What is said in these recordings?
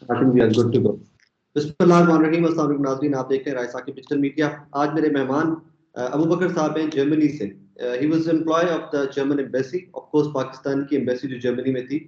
I think we are good to go. बिस्मिल्लाहिर्रहमानिर्रहीम, अस्सलाम वालेकुम नाज़रीन, आप देख रहे हैं राय साकिब डिजिटल मीडिया। आज मेरे मेहमान अबू बकर साहब हैं जर्मनी से। He was employ of the German embassy, of course Pakistan की एम्बेसी जो जर्मनी में थी,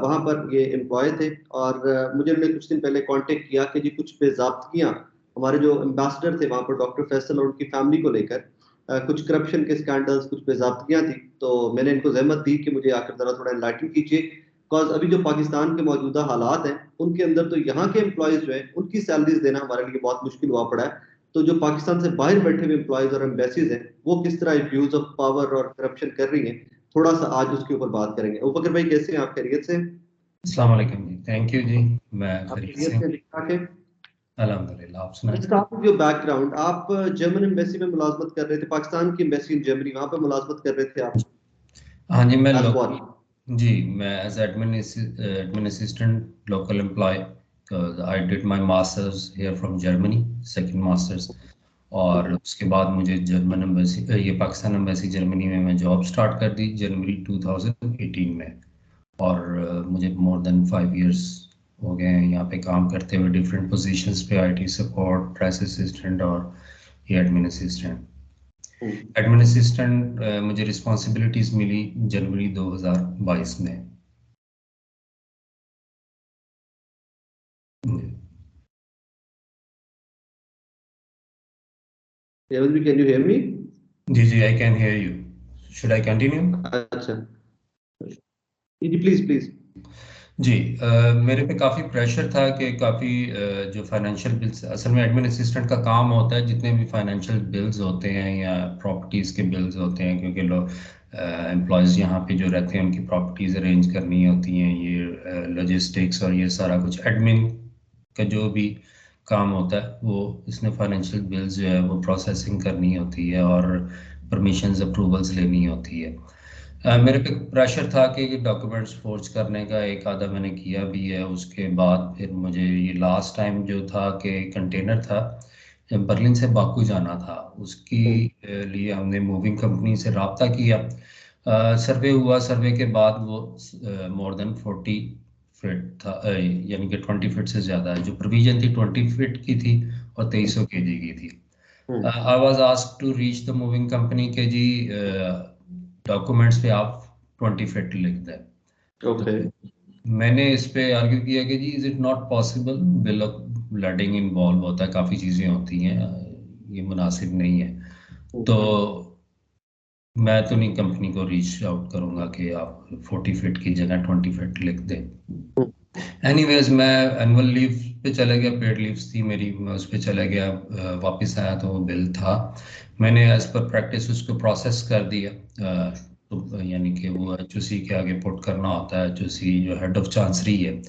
वहाँ पर ये एम्प्लॉय थे। और मुझे उन्होंने कुछ दिन पहले कांटेक्ट किया कि जी कुछ बेज़ाब्तियाँ हमारे जो एम्बेसडर थे वहाँ पर डॉक्टर फैसल और उनकी फैमिली को लेकर कुछ करप्शन के स्कैंडल्स, कुछ बेज़ाब्तियाँ थी। तो मैंने इनको ज़हमत दी कि मुझे आकर ज़रा थोड़ा एनलाइटन कीजिए, बिकॉज अभी जो पाकिस्तान के मौजूदा हालात हैं उनके अंदर तो यहाँ के एम्प्लॉयज जो है उनकी सैलरीज देना हमारे लिए बहुत मुश्किल हुआ पड़ा है। तो जो पाकिस्तान से बाहर बैठे हुए एम्प्लॉयज और एम्बेसीज हैं वो किस तरह अब्यूज ऑफ पावर और करप्शन कर रही हैं, थोड़ा सा आज उसके ऊपर बात करेंगे। उपकर भाई कैसे हैं आप? खैरियत से? अस्सलाम वालेकुम जी, थैंक यू जी, मैं खैरियत से हूं, ठीक है। अल्हम्दुलिल्लाह। आप सुनाएं। जो बैकग्राउंड, आप जर्मन एम्बेसी में मुलाजमत कर रहे थे, पाकिस्तान की एम्बेसी इन जर्मनी, वहां पर मुलाजमत कर रहे थे आप? हाँ जी, मैं एज लोकल, वन? जी मैं as admin assistant local employ, I did my masters here from Germany, second masters. और उसके बाद मुझे जर्मन एम्बेसी, ये पाकिस्तान एम्बेसी जर्मनी में मैं जॉब स्टार्ट कर दी जनवरी 2018 में। और मुझे मोर देन 5 इयर्स हो गए हैं यहाँ पे काम करते हुए, डिफरेंट पोजीशंस पे, आईटी सपोर्ट, प्रेस असिस्टेंट और ये एडमिन असिस्टेंट। एडमिन असिस्टेंट मुझे रिस्पॉन्सिबिलिटीज मिली जनवरी 2022 में। Can you hear me? जी जी, I can hear you. Should I continue? अच्छा जी, प्लीज प्लीज। जी, मेरे पे काफ़ी प्रेशर था कि काफ़ी जो फाइनेंशियल बिल्स, असल में एडमिन असिस्टेंट का काम होता है जितने भी फाइनेंशियल बिल्स होते हैं या प्रॉपर्टीज़ के बिल्स होते हैं, क्योंकि लोग एम्प्लॉयज़ यहाँ पे जो रहते हैं उनकी प्रॉपर्टीज़ अरेंज करनी होती हैं, ये लॉजिस्टिक्स और ये सारा कुछ एडमिन का जो भी काम होता है वो इसमें फाइनेंशियल बिल्स जो है वो प्रोसेसिंग करनी होती है और परमिशंस अप्रूवल्स लेनी होती है। मेरे पे प्रेशर था कि डॉक्यूमेंट्स फोर्ज करने का, एक आधा मैंने किया भी है। उसके बाद फिर मुझे ये लास्ट टाइम जो था कि कंटेनर था, बर्लिन से बाकू जाना था, उसकी लिए हमने मूविंग कंपनी से रब्ता किया। सर्वे हुआ, सर्वे के बाद वो मोर देन 40 फीट था, यानी कि 20 फीट से ज़्यादा है। जो प्रोविजन थी 20 फीट की थी और 2300 केजी की थी। I was asked to reach the moving company के जी डॉक्यूमेंट्स पे आप 20 फीट लिख दें। ओके। तो मैंने इस पे आर्ग्यू किया कि जी is it not possible, bill of lading involve होता है, काफ़ी चीज़ें होती हैं, ये मुनासिब नहीं है। तो मैं तो नहीं कंपनी को रीच आउट करूंगा कि आप 40 फीट की जगह 20 फीट लिख दें। एनीवेज, मैं एनुअल लीव पे चला गया, पेड लीव्स थी मेरी, मैं उस पर चला गया। वापस आया तो वो बिल था, मैंने एज पर प्रैक्टिस उसको प्रोसेस कर दिया। तो यानी कि वो एचओसी के आगे पुट करना होता है, एचओसी जो हेड ऑफ चांसरी है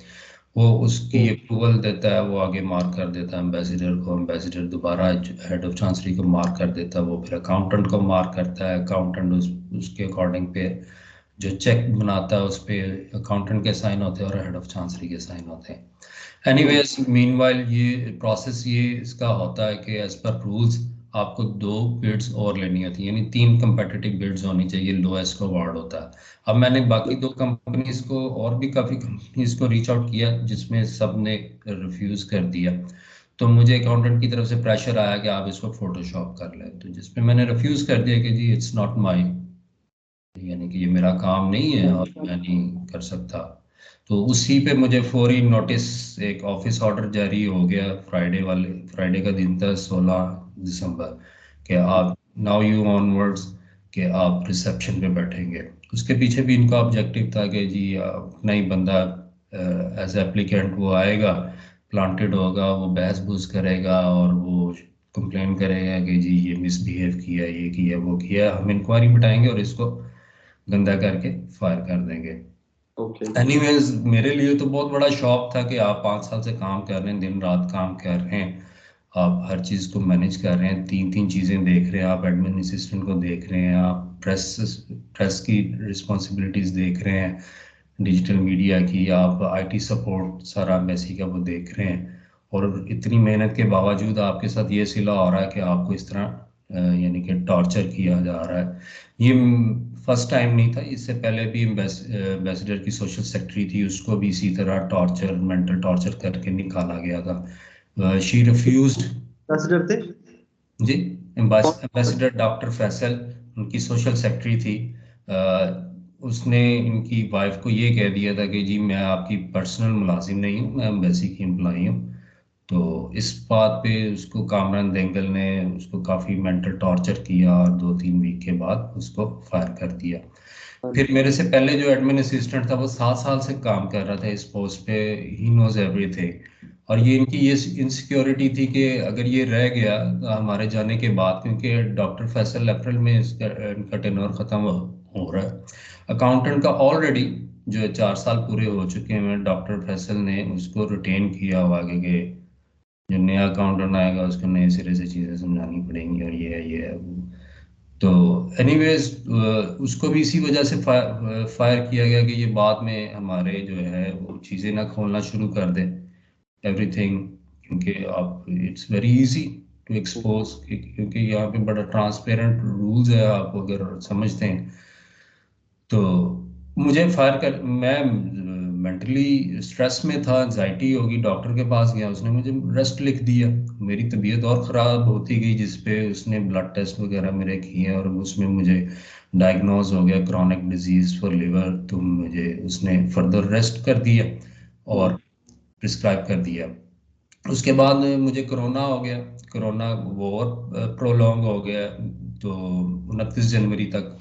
वो उसकी अप्रूवल देता है, वो आगे मार्क कर देता है एम्बेसडर को, एम्बेसडर दोबारा हेड ऑफ चांसरी को मार्क कर देता है, वो फिर अकाउंटेंट को मार्क करता है, अकाउंटेंट उसके अकॉर्डिंग पे जो चेक बनाता है उस पर अकाउंटेंट के साइन होते हैं और हेड ऑफ चांसरी के साइन होते हैं। एनीवेज मीनवाइल ये प्रोसेस ये इसका होता है कि एज पर रूल्स आपको 2 बिड्स और लेनी होती है, यानी 3 कंपेटिटिव बिड्स होनी चाहिए, लोएस्ट अवार्ड होता है। अब मैंने बाकी 2 कंपनीज को और भी काफ़ी कंपनीज को रीच आउट किया जिसमें सब ने रिफ्यूज़ कर दिया। तो मुझे अकाउंटेंट की तरफ से प्रेशर आया कि आप इसको फोटोशॉप कर लें, तो जिसमें मैंने रिफ्यूज़ कर दिया कि जी इट्स नॉट माई, यानी कि ये मेरा काम नहीं है और मैं नहीं कर सकता। तो उसी पे मुझे फौरी नोटिस, एक ऑफिस ऑर्डर जारी हो गया, फ्राइडे का दिन था 16 दिसंबर, कि आप नाउ यू ऑनवर्ड्स कि आप रिसेप्शन पे बैठेंगे। उसके पीछे भी इनका ऑब्जेक्टिव था कि जी अपना ही बंदा एज एप्लीकेंट वो आएगा, प्लांटेड होगा, वो बहस बूस करेगा और वो कंप्लेन करेगा कि जी ये मिसबिहेव किया, ये किया, वो किया, हम इंक्वायरी बिठाएंगे और इसको गंदा करके फायर कर देंगे। एनीवेज, मेरे लिए तो बहुत बड़ा शौक था कि आप 5 साल से काम कर रहे हैं, दिन रात काम कर रहे हैं, आप हर चीज़ को मैनेज कर रहे हैं, 3 चीज़ें देख रहे हैं, आप एडमिन असिस्टेंट को देख रहे हैं, आप प्रेस की रिस्पॉन्सिबिलिटीज़ देख रहे हैं, डिजिटल मीडिया की, आप आईटी सपोर्ट सारा एम्बेसी का वो देख रहे हैं, और इतनी मेहनत के बावजूद आपके साथ ये सिला हो रहा है कि आपको इस तरह यानी कि टॉर्चर किया जा रहा है। ये फर्स्ट टाइम नहीं था, इससे पहले भी एम्बेसडर की सोशल सेक्रेटरी थी, उसको भी इसी तरह टॉर्चर, मेंटल टॉर्चर करके निकाला गया था। She refused. एम्बेसडर थे? जी, एम्बेसडर डॉक्टर फैसल उनकी सोशल सेक्रेटरी थी। उसने इनकी वाइफ को ये कह दिया था कि जी मैं आपकी पर्सनल मुलाजिम नहीं हूँ, मैं एम्बेसी की एम्प्लॉई हूँ। तो इस बात पे उसको कामरान देंगल ने उसको काफ़ी मेंटल टॉर्चर किया और 2-3 वीक के बाद उसको फायर कर दिया। फिर मेरे से पहले जो एडमिन असिस्टेंट था वो 7 साल से काम कर रहा था इस पोस्ट पे, ही नोज एवरीथिंग। और ये इनकी ये इनसिक्योरिटी थी कि अगर ये रह गया तो हमारे जाने के बाद, क्योंकि डॉक्टर फैसल अप्रैल में इनका टेन्योर ख़त्म हो रहा है। अकाउंटेंट का ऑलरेडी जो है 4 साल पूरे हो चुके हैं, डॉक्टर फैसल ने उसको रिटेन किया हुआ आगे के जो नया अकाउंटेंट आएगा उसको नए सिरे से चीज़ें समझानी पड़ेंगी और ये है वो। तो एनीवेज उसको भी इसी वजह से फायर किया गया कि ये बाद में हमारे जो है वो चीज़ें ना खोलना शुरू कर दे एवरीथिंग, क्योंकि आप it's very easy to expose, क्योंकि यहाँ पे बड़ा ट्रांसपेरेंट रूल्स है, आप अगर समझते हैं तो। मुझे फायर कर, मैं मेंटली स्ट्रेस में था, एंजाइटी होगी, डॉक्टर के पास गया, उसने मुझे रेस्ट लिख दिया। मेरी तबीयत और ख़राब होती गई, जिस पे उसने ब्लड टेस्ट वगैरह मेरे किए और उसमें मुझे डायग्नोज हो गया क्रॉनिक डिजीज फॉर लिवर। तो मुझे उसने फर्दर रेस्ट कर दिया और प्रिस्क्राइब कर दिया। उसके बाद मुझे कोरोना हो गया, कोरोना वो और प्रोलॉन्ग हो गया तो 29 जनवरी तक।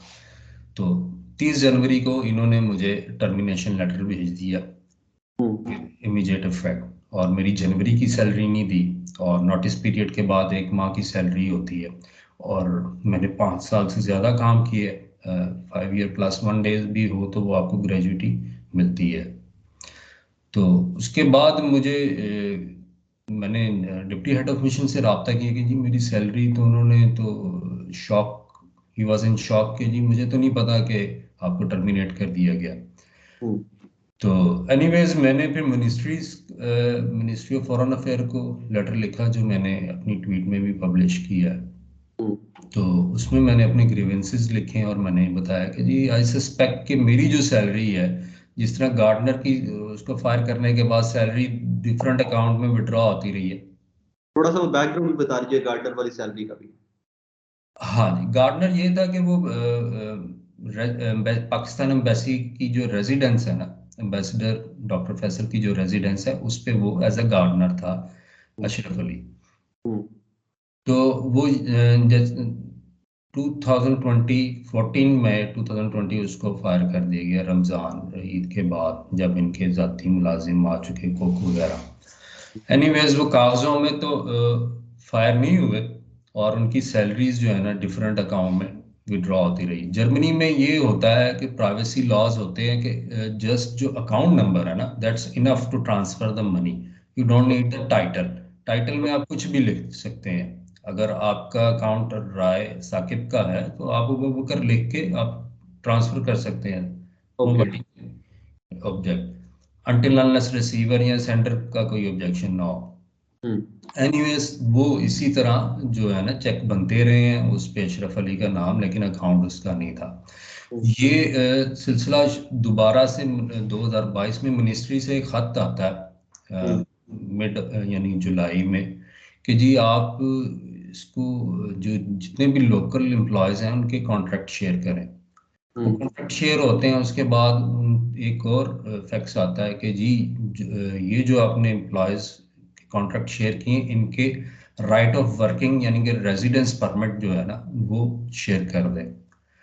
तो 30 जनवरी को इन्होंने मुझे टर्मिनेशन लेटर भेज दिया इमीडिएट इफेक्ट, और मेरी जनवरी की सैलरी नहीं दी, और नोटिस पीरियड के बाद 1 माह की सैलरी होती है, और मैंने 5 साल से ज़्यादा काम किए, 5 ईयर प्लस 1 डेज भी हो तो वो आपको ग्रेजुटी मिलती है। तो उसके बाद मुझे मैंने डिप्टी हेड ऑफ मिशन से रब्ता किया कि जी मेरी सैलरी, तो उन्होंने तो shock, he was in shock कि जी मुझे तो नहीं पता कि आपको टर्मिनेट कर दिया गया। तो एनीवेज मैंने फिर मिनिस्ट्री ऑफ फॉरेन अफेयर को लेटर लिखा, जो मैंने अपनी ट्वीट में भी पब्लिश किया। तो उसमें मैंने अपने ग्रीवेंसेस लिखे और मैंने बताया कि जी आई सस्पेक्ट कि मेरी जो सैलरी है, जिस तरह गार्डनर की उसको फायर करने के बाद सैलरी डिफरेंट अकाउंट में विड्रॉ होती रही है। थोड़ा सा वो बैकग्राउंड भी बता दीजिए गार्डनर वाली सैलरी का भी। हाँ जी, गार्डनर ये था कि वो पाकिस्तान एम्बेसी की जो रेजिडेंस है ना, एम्बेसडर डॉक्टर फैसल की जो रेजिडेंस है उस पे वो एज अ गार्डनर था, अशरफ अली। तो वो 2020 उसको फायर कर दिया गया रमज़ान ईद के बाद, जब इनके ज़ाती मुलाजिम आ चुके कोक वगैरह। एनीवेज वो कागजों में तो फायर नहीं हुए, और उनकी सैलरीज जो है ना डिफरेंट अकाउंट में विड्रॉ होती रही। जर्मनी में ये होता है कि प्राइवेसी लॉज होते हैं कि जस्ट जो अकाउंट नंबर है ना, that's enough to transfer the money, you don't need the title. Title में आप कुछ भी लिख सकते हैं। अगर आपका अकाउंट राय साकिब का है तो आप वो कर लिख के आप ट्रांसफर कर सकते हैं, नो बडी ऑब्जेक्ट, अनटिल अनलेस रिसीवर या सेंडर का कोई ऑब्जेक्शन ना हो। एनीवेज वो इसी तरह जो है ना चेक बनते रहे हैं उस पे अशरफ अली का नाम, लेकिन अकाउंट उसका नहीं था। ये सिलसिला दोबारा से 2022 में मिनिस्ट्री से एक खत आता है मिड यानी जुलाई में कि जी आप इसको जो जितने भी लोकल एम्प्लॉयज हैं उनके कॉन्ट्रैक्ट शेयर करें। वो कॉन्ट्रैक्ट शेयर होते हैं, उसके बाद एक और फैक्स आता है कि जी ये जो आपने एम्प्लॉयज कॉन्ट्रैक्ट शेयर किए इनके राइट ऑफ वर्किंग यानी कि रेजिडेंस परमिट जो है ना वो शेयर कर दें।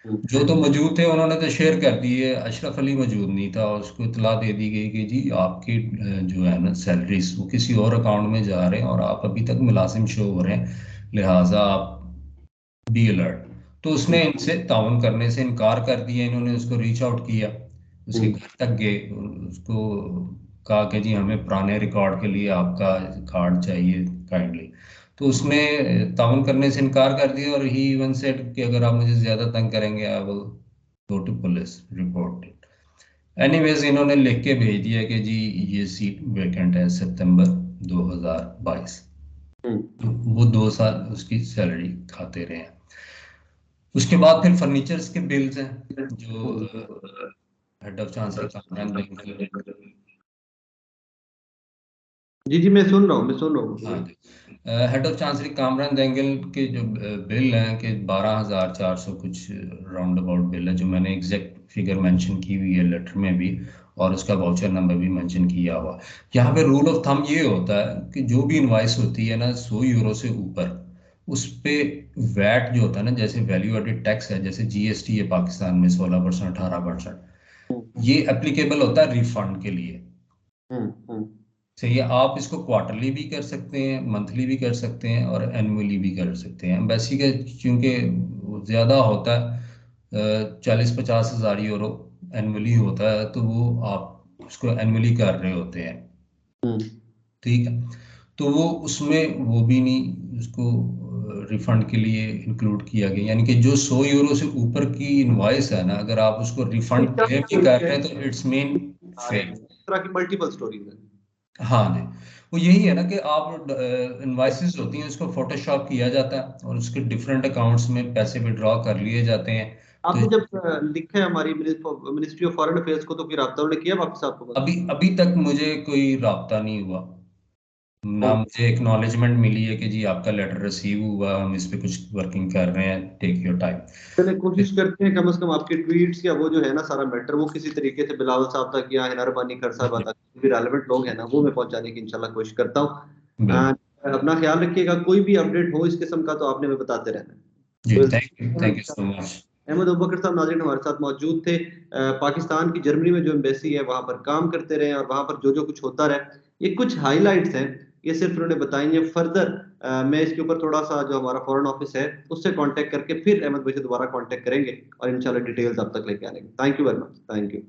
जो तो मौजूद थे उन्होंने तो शेयर कर दिए, अशरफ अली मौजूद नहीं था, उसको इतला दे दी गई कि जी आपकी जो है ना सैलरीज वो किसी और अकाउंट में जा रहे हैं और आप अभी तक मुलाजिम शो हो रहे हैं, लिहाजा आप बी अलर्ट। तो उसने इनसे ताउन करने से इनकार कर दिया। इन्होंने उसको रीच आउट किया, उसके घर तक गए, उसको कहा कि जी हमें पुराने रिकॉर्ड के लिए आपका कार्ड चाहिए काइंडली। तो उसने ताउन करने से इनकार कर दिया और ही इवन सेड कि अगर आप मुझे ज़्यादा तंग करेंगे I will go to police report it. Anyways इन्होंने लिख के भेज दिया कि जी ये सीट वेकेंट है सितंबर 2022। तो वो 2 साल उसकी सैलरी खाते रहे हैं। उसके बाद फिर फर्नीचर्स के बिल्स हैं जो हेड ऑफ चांसरी कामरान बेंगल। जी जी, मैं सुन रहा हूँ, मैं सुन रहा हूँ। हाँ, हेड ऑफ चांसरी कामरान देंगल के जो बिल हैं कि 12,400 कुछ राउंड अबाउट बिल है, जो मैंने एग्जैक्ट फिगर मेंशन की हुई है लेटर में भी, और उसका वाउचर नंबर भी मेंशन किया हुआ। यहाँ पे रूल ऑफ थंब ये होता है कि जो भी इनवाइस होती है ना 100 यूरो से ऊपर, उस पे वैट जो होता है ना, जैसे वैल्यू एडेड टैक्स है, जैसे जीएसटी है पाकिस्तान में 16%, 18%, ये एप्लीकेबल होता है रिफंड के लिए। सही है, आप इसको क्वार्टरली भी कर सकते हैं, मंथली भी कर सकते हैं, और एनुअली भी कर सकते हैं। एम्बेसी का चूंकि ज़्यादा होता है 40-50 हज़ार यूरो एनुअली होता है, तो वो आप उसको एनुअली कर रहे होते हैं। ठीक है, तो वो उसमें वो भी नहीं उसको रिफंड के लिए इंक्लूड किया गया, यानी कि जो 100 यूरो से ऊपर की इनवॉइस है ना, अगर आप उसको रिफंड क्लेम भी कर रहे हैं तो इट्स मीन फेक। इस तरह की मल्टीपल स्टोरीज है। हाँ जी, वो यही है ना कि आप इनवाइसेस होती हैं उसको फोटोशॉप किया जाता है और उसके डिफरेंट अकाउंट्स में पैसे विड्रॉ कर लिए जाते हैं। तो आपने जब लिखा है हमारी मिनिस्ट्री ऑफ फॉरेन अफेयर्स को, तो फिर राब्ता उन्होंने किया वापस आपको? अभी अभी तक मुझे कोई राब्ता नहीं हुआ ना, ओके, मुझे एक्नॉलेजमेंट मिली है कि जी आपका लेटर रिसीव हुआ, हम इस पे कुछ वर्किंग कर रहे हैं, टेक योर टाइम। चले कोशिश करते हैं कम से कम आपके ट्वीट्स या वो जो है ना सारा मैटर, वो किसी तरीके से बिलावल साहब तक या हिनारबानी खर साहब तक, भी रेलेवेंट लोग हैं ना, वो मैं पहुंचाने की इंशाल्लाह कोशिश करता हूँ। अपना ख्याल रखिएगा, कोई भी अपडेट हो इस किस्म का तो आपने हमें बताते रहना है। जी, तो thank you so much. Ahmad Abubakar Sahab नाज़रीन हमारे साथ मौजूद थे। पाकिस्तान की जर्मनी में जो एम्बेसी है वहां पर काम करते रहे, और वहां पर जो जो कुछ होता रहे, ये कुछ हाइलाइट्स हैं, ये सिर्फ उन्होंने बताई हैं। फर्दर मैं इसके ऊपर थोड़ा सा जो हमारा फॉरेन ऑफिस है उससे कांटेक्ट करके फिर अहमद भाई से दोबारा कांटेक्ट करेंगे और इंशाल्लाह डिटेल्स आप तक लेके आएंगे। Thank you very much, thank you.